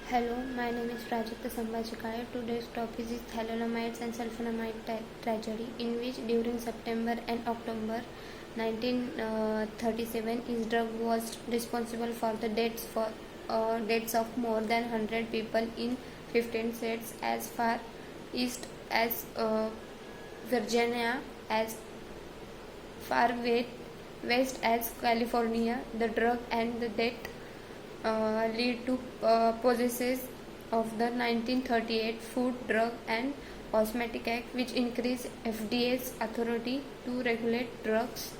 Hello, my name is Prajakta Sambhajikaya. Today's topic is thalidomide and sulfonamide tragedy, in which during September and October 1937, his drug was responsible for the deaths of more than 100 people in 15 states as far east as Virginia, as far west as California. The drug and the death lead to possesses of the 1938 Food, Drug and Cosmetic Act, which increased FDA's authority to regulate drugs.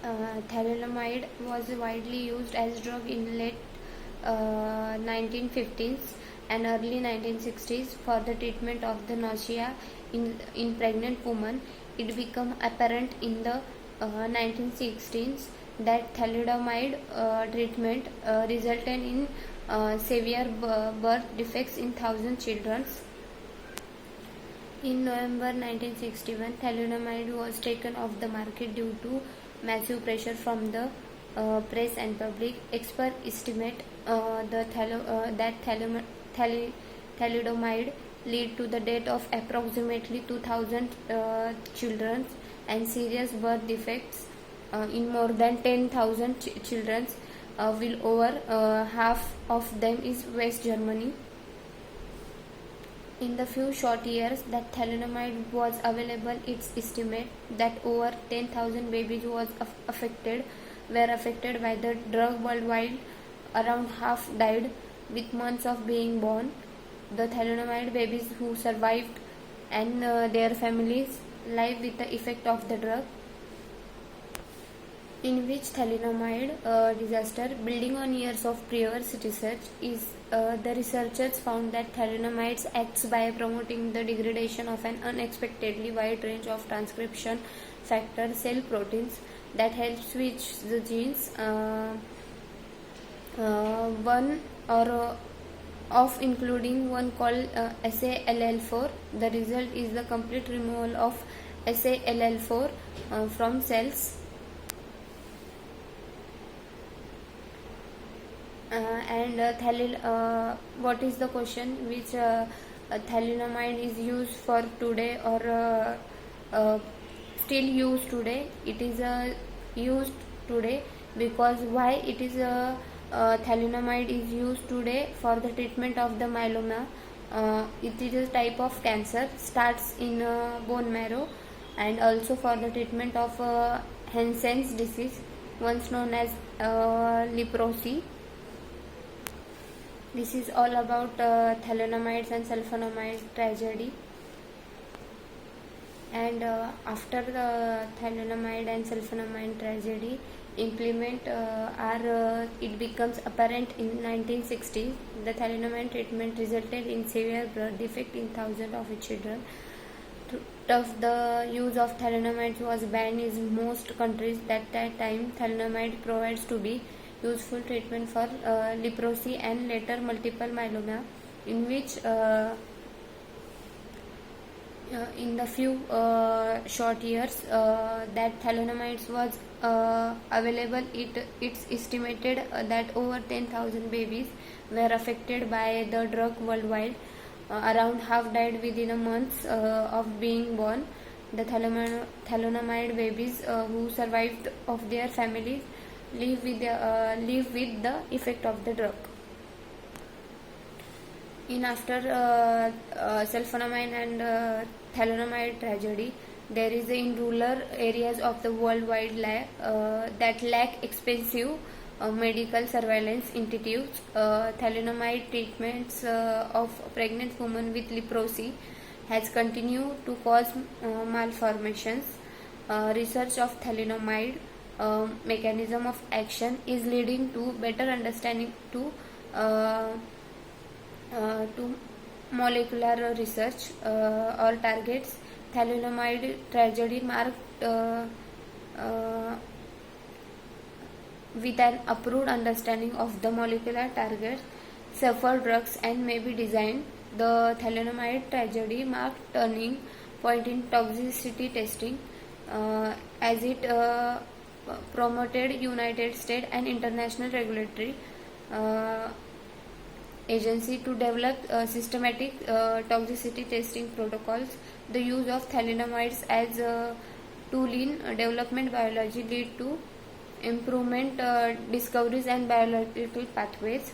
Thalidomide was widely used as drug in late 1950s and early 1960s for the treatment of the nausea in pregnant women. It became apparent in the 1960s that thalidomide treatment resulted in severe birth defects in thousands of children. In November 1961, thalidomide was taken off the market due to massive pressure from the press and public. Experts estimate that thalidomide led to the death of approximately 2,000 children and serious birth defects in more than 10,000 children, will over half of them is West Germany. In the few short years that thalidomide was available, it's estimated that over 10,000 babies were affected by the drug worldwide. Around half died with months of being born. The thalidomide babies who survived and their families live with the effect of the drug. In which thalidomide disaster, building on years of previous research, is the researchers found that thalidomide acts by promoting the degradation of an unexpectedly wide range of transcription factor cell proteins that help switch the genes one or of including one called SALL4. The result is the complete removal of SALL4 from cells. What is the question which thalidomide is used for today or still used today? It is used today because why it is thalidomide is used today for the treatment of the myeloma. It is a type of cancer, starts in bone marrow, and also for the treatment of Hansen's disease, once known as leprosy. This is all about thalidomide and sulfonamide tragedy. And after the thalidomide and sulfonamide tragedy it becomes apparent in 1960s. The thalidomide treatment resulted in severe birth defect in thousands of children. The use of thalidomide was banned in most countries at that time. Thalidomide provides to be useful treatment for leprosy and later multiple myeloma, in which in the few short years that thalidomide was available, it's estimated that over 10,000 babies were affected by the drug worldwide. Around half died within a month of being born. The thalidomide babies who survived of their families live with the effect of the drug. In after sulfonamide and thalidomide tragedy, there is in rural areas of the worldwide that lack expensive medical surveillance institutes. Thalidomide treatments of pregnant women with leprosy has continued to cause malformations. Research of thalidomide mechanism of action is leading to better understanding to molecular research or targets. Thalidomide tragedy marked with an approved understanding of the molecular targets, safer drugs and may be designed. The thalidomide tragedy marked turning point in toxicity testing as it promoted United States and international regulatory Agency to develop systematic toxicity testing protocols. The use of thalidomide as a tool in development biology lead to improvement discoveries and biological pathways.